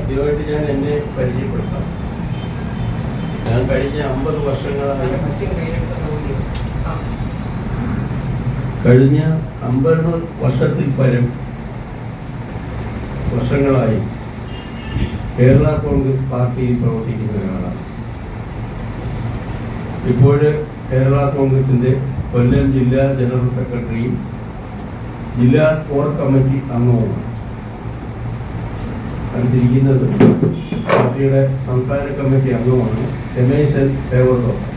ആദ്യമായിട്ട് ഞാൻ എന്നെ പരിചയപ്പെടുത്താം. ഞാൻ കഴിഞ്ഞ 50 വർഷങ്ങളായി കഴിഞ്ഞ 50 വർഷത്തിൽ പരം വർഷങ്ങളായി കേരള കോൺഗ്രസ് പാർട്ടിയിൽ പ്രവർത്തിക്കുന്ന ഒരാളാണ്. ഇപ്പോൾ കേരള കോൺഗ്രസിന്റെ കൊല്ലം ജില്ലാ ജനറൽ സെക്രട്ടറിയും ജില്ലാ കോർ കമ്മിറ്റി അംഗവുമാണ്. അടുത്തിരിക്കുന്നത് പാർട്ടിയുടെ സംസ്ഥാന കമ്മിറ്റി അംഗമാണ് രമേശൻ ദേവത്തോട്ടം.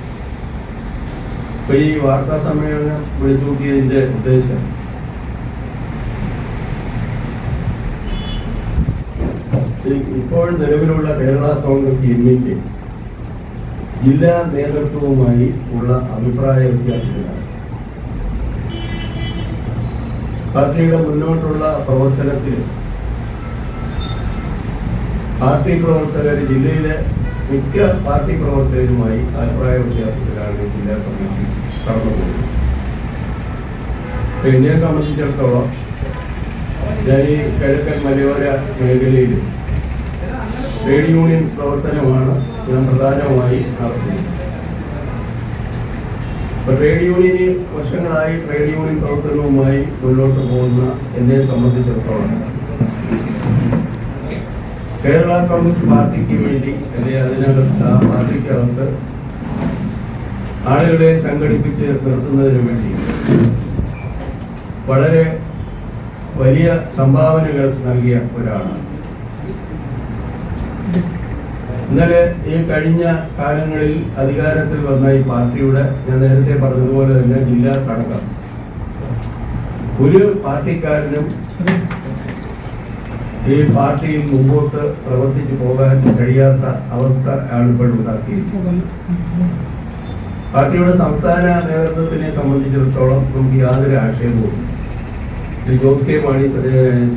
ഇപ്പൊ ഈ വാർത്താ സമ്മേളനം വിളിച്ചുകൂട്ടിയതിന്റെ ഉദ്ദേശം ഇപ്പോൾ നിലവിലുള്ള കേരള കോൺഗ്രസ് എമ്മിന്റെ ജില്ലാ നേതൃത്വവുമായി ഉള്ള അഭിപ്രായ വ്യത്യാസത്തിലാണ്. പാർട്ടിയുടെ മുന്നോട്ടുള്ള പ്രവർത്തനത്തിൽ പാർട്ടി പ്രവർത്തകർ ജില്ലയിലെ മിക്ക പാർട്ടി പ്രവർത്തകരുമായി അഭിപ്രായ വ്യത്യാസത്തിലാണ് ജില്ലാ കമ്മിറ്റി കടന്നുപോകുന്നത്. എന്നെ സംബന്ധിച്ചിടത്തോളം ഞാൻ ഈ കിഴക്കൻ മലയോര മേഖലയിൽ ട്രേഡ് യൂണിയൻ പ്രവർത്തനമാണ് ഞാൻ പ്രധാനമായി നടത്തുന്നത്. ഇപ്പൊ ട്രേഡ് യൂണിയന് വർഷങ്ങളായി ട്രേഡ് യൂണിയൻ പ്രവർത്തനവുമായി മുന്നോട്ട് പോകുന്ന എന്നെ സംബന്ധിച്ചിടത്തോളം കേരള കോൺഗ്രസ് പാർട്ടിക്ക് വേണ്ടി അല്ലെങ്കിൽ അതിനകത്ത് ആ പാർട്ടിക്കകത്ത് ആളുകളെ സംഘടിപ്പിച്ച് നിർത്തുന്നതിന് വേണ്ടി വളരെ വലിയ സംഭാവനകൾ നൽകിയ ഒരാളാണ്. ഇന്നലെ ഈ കഴിഞ്ഞ കാലങ്ങളിൽ അധികാരത്തിൽ വന്ന ഈ പാർട്ടിയുടെ ഞാൻ നേരത്തെ പറഞ്ഞതുപോലെ തന്നെ ജില്ലാ ഘടകം ഒരു പാർട്ടിക്കാരനും ഈ പാർട്ടിയിൽ മുമ്പോട്ട് പ്രവർത്തിച്ചു പോകാൻ കഴിയാത്ത അവസ്ഥ ആണ് ഇപ്പോൾ ഉണ്ടാക്കിയിരിക്കുന്നത്. പാർട്ടിയുടെ സംസ്ഥാന നേതൃത്വത്തിനെ സംബന്ധിച്ചിടത്തോളം നമുക്ക് യാതൊരു ആക്ഷേപവും Jose K Mani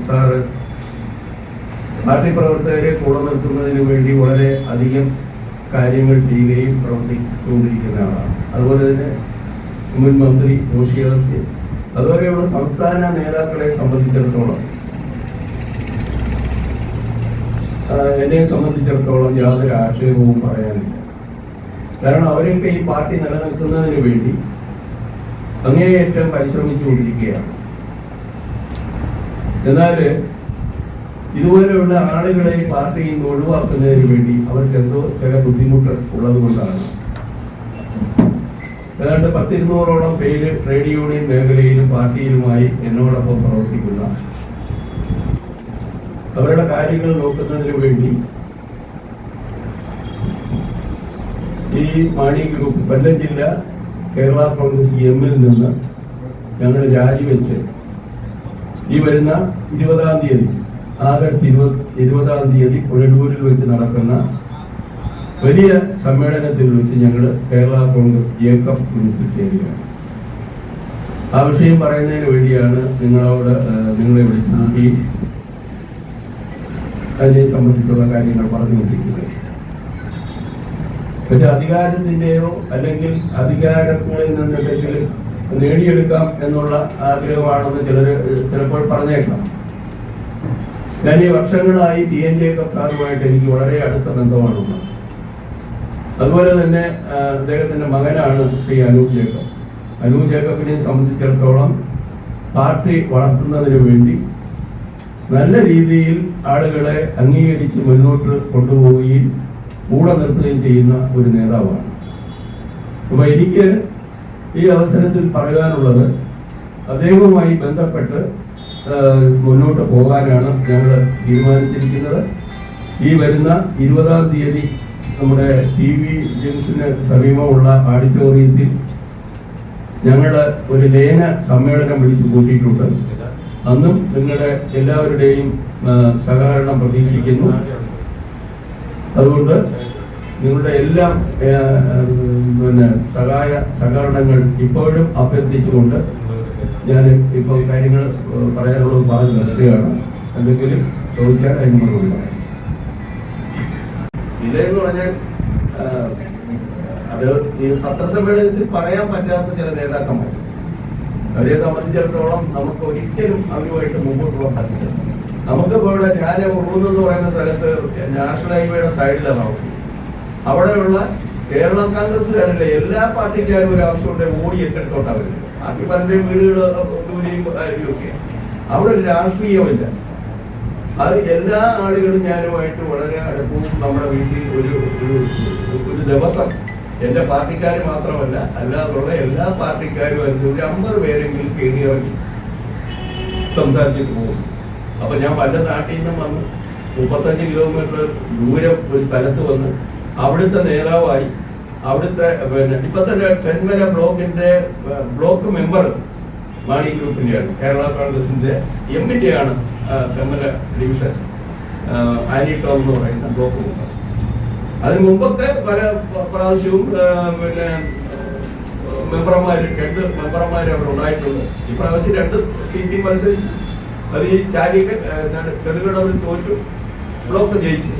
sir party പ്രവർത്തകരെ കൂടെ നിർത്തുന്നതിന് വേണ്ടി വളരെ അധികം കാര്യങ്ങൾ ചെയ്യുകയും പ്രവർത്തിച്ചുകൊണ്ടിരിക്കുന്ന ആളാണ്. അതുപോലെ തന്നെ മുൻ മന്ത്രി ജോഷി അതുപോലെയുള്ള സംസ്ഥാന നേതാക്കളെ സംബന്ധിച്ചിടത്തോളം എന്നെ സംബന്ധിച്ചിടത്തോളം യാതൊരു ആക്ഷേപവും പറയാനില്ല. കാരണം അവരൊക്കെ ഈ പാർട്ടി നിലനിൽക്കുന്നതിന് വേണ്ടി അങ്ങേയറ്റം പരിശ്രമിച്ചുകൊണ്ടിരിക്കുകയാണ്. എന്നാൽ ഇതുപോലെയുള്ള ആളുകളെ ഈ പാർട്ടിയിൽ നിന്ന് ഒഴിവാക്കുന്നതിന് വേണ്ടി അവർക്ക് എന്തോ ചില ബുദ്ധിമുട്ട് ഉള്ളത് കൊണ്ടാണ് ഏതാണ്ട് 100-200ഓളം പേര് ട്രേഡ് യൂണിയൻ മേഖലയിലും പാർട്ടിയിലുമായി എന്നോടൊപ്പം പ്രവർത്തിക്കുന്ന അവരുടെ കാര്യങ്ങൾ നോക്കുന്നതിന് വേണ്ടി ഈ മാണി ഗ്രൂപ്പ് കൊല്ലം ജില്ല കേരള കോൺഗ്രസ് എമ്മിൽ നിന്ന് ഞങ്ങൾ രാജിവെച്ച് ഈ വരുന്ന 20-ാം തീയതി ആഗസ്റ്റ് 20-ാം തീയതി പുഴലൂരിൽ വെച്ച് നടക്കുന്ന വലിയ സമ്മേളനത്തിൽ വെച്ച് ഞങ്ങൾ കേരള കോൺഗ്രസ് ജേക്കബ് ഗ്രൂപ്പിൽ ചേരുകയാണ്. ആ വിഷയം പറയുന്നതിന് വേണ്ടിയാണ് നിങ്ങളെ വിളിച്ചു അതിനെ സംബന്ധിച്ചുള്ള കാര്യങ്ങൾ പറഞ്ഞുകൊണ്ടിരിക്കുന്നത്. പക്ഷെ അധികാരത്തിന്റെയോ അല്ലെങ്കിൽ അധികാരങ്ങളിൽ നിന്ന് എന്തെങ്കിലും നേടിയെടുക്കാം എന്നുള്ള ആഗ്രഹമാണെന്ന് ചിലപ്പോൾ പറഞ്ഞേക്കാം. ഞാൻ ഈ വർഷങ്ങളായി TN ജേക്കബ് സാറുമായിട്ട് എനിക്ക് വളരെ അടുത്ത ബന്ധമാണുള്ളത്. അതുപോലെ തന്നെ അദ്ദേഹത്തിന്റെ മകനാണ് ശ്രീ അനൂപ് ജേക്കബ്. അനൂപ് ജേക്കബിനെ സംബന്ധിച്ചിടത്തോളം പാർട്ടി വളർത്തുന്നതിന് വേണ്ടി നല്ല രീതിയിൽ ആളുകളെ അംഗീകരിച്ച് മുന്നോട്ട് കൊണ്ടുപോവുകയും കൂടെ നിർത്തുകയും ചെയ്യുന്ന ഒരു നേതാവാണ്. അപ്പൊ എനിക്ക് ഈ അവസരത്തിൽ പറയാനുള്ളത് അദ്ദേഹവുമായി ബന്ധപ്പെട്ട് മുന്നോട്ട് പോകാനാണ് ഞങ്ങൾ തീരുമാനിച്ചിരിക്കുന്നത്. ഈ വരുന്ന 20-ാം തീയതി നമ്മുടെ TV ജംഗ്ഷന് സമീപമുള്ള ഓഡിറ്റോറിയത്തിൽ ഞങ്ങൾ ഒരു ലേന സമ്മേളനം വിളിച്ചു കൂട്ടിയിട്ടുണ്ട്. അന്നും നിങ്ങളുടെ എല്ലാവരുടെയും സഹകരണം പ്രതീക്ഷിക്കുന്നു. അതുകൊണ്ട് നിങ്ങളുടെ എല്ലാം സഹകരണങ്ങൾ ഇപ്പോഴും അഭ്യർത്ഥിച്ചുകൊണ്ട് ഞാൻ ഇപ്പോൾ കാര്യങ്ങൾ പറയാനുള്ളത് പറഞ്ഞു നിർത്തുകയാണ്. എന്തെങ്കിലും ചോദിച്ചാൽ അതിന് മറുപടി പറയാം. ഇല്ലെന്ന് പറഞ്ഞാൽ അത് ഈ പത്രസമ്മേളനത്തിൽ പറയാൻ പറ്റാത്ത ചില നേതാക്കന്മാർ അവരെ സംബന്ധിച്ചിടത്തോളം നമുക്ക് ഒരിക്കലും അവരുമായിട്ട് മുമ്പോട്ട് പോകാൻ പറ്റില്ല. നമുക്കിപ്പോൾ ഇവിടെ ഞാൻ ഉറൂന്ന് എന്ന് പറയുന്ന സ്ഥലത്ത് നാഷണൽ ഹൈവേയുടെ സൈഡിലാണ് താമസിക്കുന്നത്. അവിടെയുള്ള കേരള കോൺഗ്രസ്സുകാരല്ലേ എല്ലാ പാർട്ടിക്കാരും ഒരു ആവശ്യമുണ്ട് ഓടി ഏറ്റെടുത്തോട്ടാണ് വരുന്നത്. ബാക്കി പലരുടെയും വീടുകൾ ഒക്കെ അവിടെ ഒരു രാഷ്ട്രീയമില്ല. അത് എല്ലാ ആളുകളും ഞാനുമായിട്ട് വളരെ അടുപ്പവും നമ്മുടെ വീട്ടിൽ ഒരു ദിവസം എൻ്റെ പാർട്ടിക്കാർ മാത്രമല്ല അല്ലാതുള്ള എല്ലാ പാർട്ടിക്കാരും ഒരു 50 പേരെങ്കിലും കയറി ഇറങ്ങി സംസാരിച്ചിട്ട് പോകും. അപ്പൊ ഞാൻ പല നാട്ടിൽ നിന്നും വന്ന് 35 കിലോമീറ്റർ ദൂരം ഒരു സ്ഥലത്ത് വന്ന് അവിടുത്തെ നേതാവായി അവിടുത്തെ ഇപ്പൊ തന്നെ തെന്മല ബ്ലോക്കിന്റെ ബ്ലോക്ക് മെമ്പർ മാണി ഗ്രൂപ്പിന്റെയാണ്, കേരള കോൺഗ്രസിന്റെ എമ്മിന്റെയാണ് തെന്മല ഡിവിഷൻ ആനി ടോം എന്ന് പറയുന്ന ബ്ലോക്ക് മെമ്പർ. അതിന് മുമ്പൊക്കെ പല പ്രാവശ്യവും മെമ്പർമാര് 2 മെമ്പർമാർ അവിടെ ഉണ്ടായിട്ടുണ്ട്. ഇപ്രാവശ്യം 2 സീറ്റിൽ മത്സരിച്ചു. അത് ഈ ചാലിക്കൽ ചെറുകിടവിൽ തോറ്റു, ബ്ലോക്ക് ജയിച്ചു.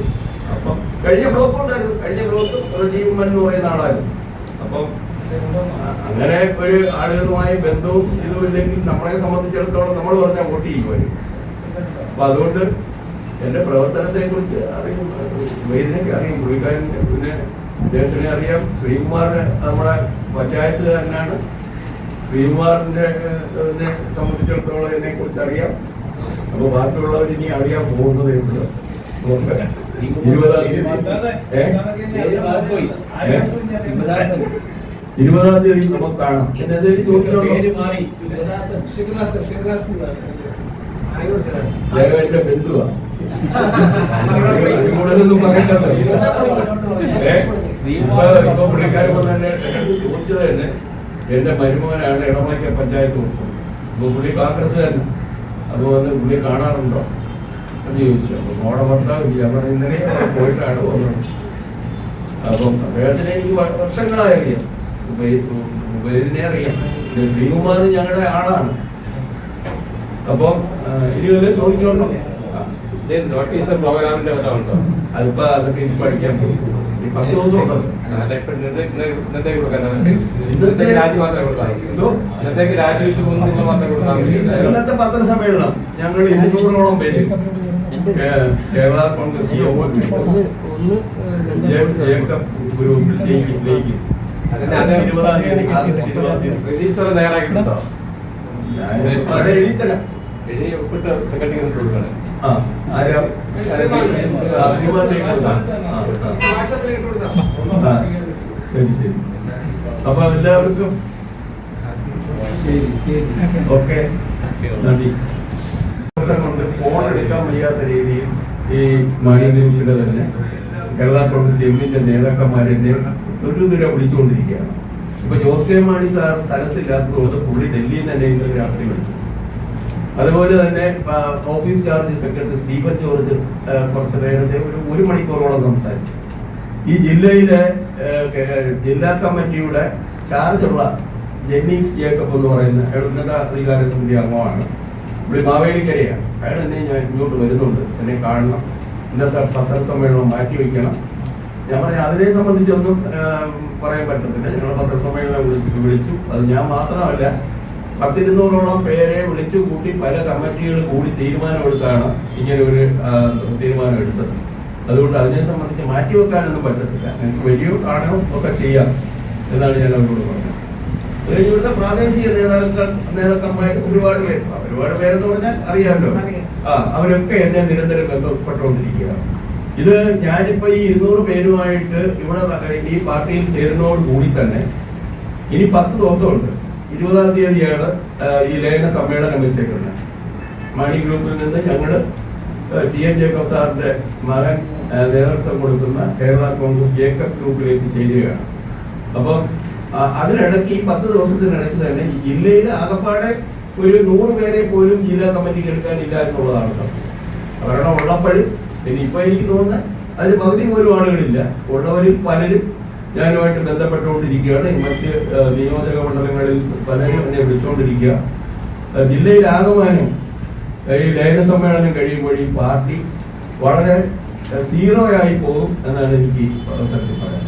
അപ്പം കഴിഞ്ഞ ബ്ലോക്ക് ഉണ്ടായിരുന്നു, കഴിഞ്ഞ ബ്ലോക്ക് പ്രജീവൻ എന്ന് പറയുന്ന ആളായിരുന്നു. അപ്പം അങ്ങനെ ഒരു ആളുകളുമായി ബന്ധവും ഇതുമില്ലെങ്കിൽ നമ്മളെ സംബന്ധിച്ചിടത്തോളം നമ്മൾ പറഞ്ഞാൽ വോട്ട് ചെയ്യുമായിരുന്നു. അപ്പൊ അതുകൊണ്ട് എന്റെ പ്രവർത്തനത്തെ കുറിച്ച് അറിയും, വൈദ്യനൊക്കെ അറിയാം, പുള്ളിക്കാരൻ പിന്നെ അദ്ദേഹത്തിനെ അറിയാം. ശ്രീകുമാർ നമ്മുടെ പഞ്ചായത്തുകാരനാണ്. ശ്രീകുമാറിനെ സംബന്ധിച്ചിടത്തോളം എന്നെ കുറിച്ച് അറിയാം. അപ്പൊ ബാക്കിയുള്ളവർ ഇനി അറിയാൻ പോകുന്നതേ ഉള്ളൂ. 20-ാം തീയതി നമുക്ക് കാണാം. എന്റെ ബന്ധുവാ, കൂടുതലൊന്നും പറയണ്ടല്ലോ. ഇപ്പൊ പുള്ളിക്കാരൻ തന്നെ ചോദിച്ചത് തന്നെ എന്റെ മരുമകനാണ് ഇടമലയ്ക്ക പഞ്ചായത്ത് പ്രസിഡന്റ്. അപ്പൊ പുള്ളി കോൺഗ്രസ്സുകാരനാണ്. അപ്പൊ വന്ന് പുള്ളി കാണാറുണ്ടോ എന്ന് ചോദിച്ചു. അപ്പൊ മോടെ ഭർത്താവ് അവർ ഇന്നലെ പോയിട്ടാണ് വന്നത്. അപ്പം അദ്ദേഹത്തിനെ എനിക്ക് വർഷങ്ങളായി അറിയാം, ഇതിനെ അറിയാം. പിന്നെ ശ്രീകുമാർ ഞങ്ങളുടെ ആളാണ്. അപ്പം ഇനി വല്ല ചോദിക്കണോ? പ്രോഗ്രാമിന്റെ അതിപ്പോ അതൊക്കെ ഇത് പഠിക്കാൻ പോയി 10 ദിവസം ഉണ്ടല്ലോ. ഇന്നത്തെ പത്രസമ്മേളനം ഞങ്ങൾ 200ഓളം പേര് കേരള കോൺഗ്രസ് ജേക്കബ് ഗ്രൂപ്പിലേക്ക് 20-ാം തീയതി തയ്യാറാക്കിയിട്ടുണ്ടോ? എഴുതിത്തരാം. ശരി ശരി. അപ്പൊ എല്ലാവർക്കും ഓക്കെ. നന്ദി. കൊണ്ട് ഫോൺ എടുക്കാൻ വയ്യാത്ത രീതിയിൽ ഈ മാണി ഗ്രൂപ്പിന്റെ തന്നെ കേരള കോൺഗ്രസ് എമ്മിന്റെ നേതാക്കന്മാരെ ഒരു ദൂരം വിളിച്ചുകൊണ്ടിരിക്കുകയാണ്. ഇപ്പൊ ജോസ് കെ മാണി സാർ സ്ഥലത്തില്ലാത്തതുകൊണ്ട് പുള്ളി ഡൽഹിയിൽ തന്നെ ഇന്നലെ രാത്രി വിളിച്ചു. അതുപോലെ തന്നെ office charge secretary Stephen George കുറച്ചു നേരത്തെ 1 മണിക്കൂറോളം സംസാരിച്ചു. ഈ ജില്ലയിലെ ജില്ലാ കമ്മിറ്റിയുടെ ചാർജുള്ള ജെന്നിങ്സ് ജേക്കബ് എന്ന് പറയുന്ന ഉന്നത അധികാര സമിതി അംഗമാണ്. ഇവിടെ മാവേലിക്കരയാണ്. അയാൾ തന്നെ ഞാൻ ഇങ്ങോട്ട് വരുന്നുണ്ട്, എന്നെ കാണണം, ഇന്നത്തെ പത്രസമ്മേളനം മാറ്റി വയ്ക്കണം. ഞാൻ പറഞ്ഞ അതിനെ സംബന്ധിച്ചൊന്നും പറയാൻ പറ്റത്തില്ല. ഞങ്ങൾ പത്രസമ്മേളനം വിളിച്ചു. അത് ഞാൻ മാത്രമല്ല, 10-200ഓളം പേരെ വിളിച്ചു കൂട്ടി പല കമ്മിറ്റികൾ കൂടി തീരുമാനമെടുത്താണ് ഇങ്ങനെ ഒരു തീരുമാനം എടുത്തത്. അതുകൊണ്ട് അതിനെ സംബന്ധിച്ച് മാറ്റിവെക്കാനൊന്നും പറ്റത്തില്ല. എനിക്ക് വലിയ കാണുകയും ഒക്കെ ചെയ്യാം എന്നാണ് ഞാൻ അവരോട് പറഞ്ഞത്. അത് ഇവിടുത്തെ പ്രാദേശിക നേതാക്കന്മാർ ഒരുപാട് പേരെന്ന് പറഞ്ഞാൽ അറിയാമല്ലോ. അവരൊക്കെ എന്നെ നിരന്തരം ബന്ധപ്പെട്ടുകൊണ്ടിരിക്കുകയാണ്. ഇത് ഞാനിപ്പോ ഈ 200 പേരുമായിട്ട് ഇവിടെ ഈ പാർട്ടിയിൽ ചേരുന്നതോട് കൂടി തന്നെ ഇനി 10 ദിവസമുണ്ട്. 20-ാം തീയതിയാണ് ഈ ലയന സമ്മേളനം വെച്ചേക്കുന്നത്. മാണി ഗ്രൂപ്പിൽ നിന്ന് ഞങ്ങള് TN ജേക്കബ് സാറിന്റെ മകൻ നേതൃത്വം കൊടുക്കുന്ന കേരള കോൺഗ്രസ് ജേക്കബ് ഗ്രൂപ്പിലേക്ക് ചേരുകയാണ്. അപ്പം അതിനിടയ്ക്ക് ഈ 10 ദിവസത്തിനിടയ്ക്ക് തന്നെ ഈ ജില്ലയിൽ ആകപ്പാടെ ഒരു 100 പേരെ പോലും ജില്ലാ കമ്മിറ്റിക്ക് എടുക്കാനില്ല എന്നുള്ളതാണ് സത്യം. അവരുടെ ഉള്ളപ്പോഴും പിന്നെ ഇപ്പൊ എനിക്ക് തോന്നുന്നത് അതിന് പകുതി പോലും ആളുകളില്ല. ഉള്ളവരിൽ പലരും ഞാനുമായിട്ട് ബന്ധപ്പെട്ടുകൊണ്ടിരിക്കുകയാണ്. മറ്റ് നിയോജക മണ്ഡലങ്ങളിൽ പലരും എന്നെ വിളിച്ചുകൊണ്ടിരിക്കുക. ജില്ലയിലാകമാനം ഈ ലയന സമ്മേളനം കഴിയുമ്പോൾ ഈ പാർട്ടി വളരെ 0 ആയി പോകും എന്നാണ് എനിക്ക് ഈ അവസരത്തിൽ പറയാൻ.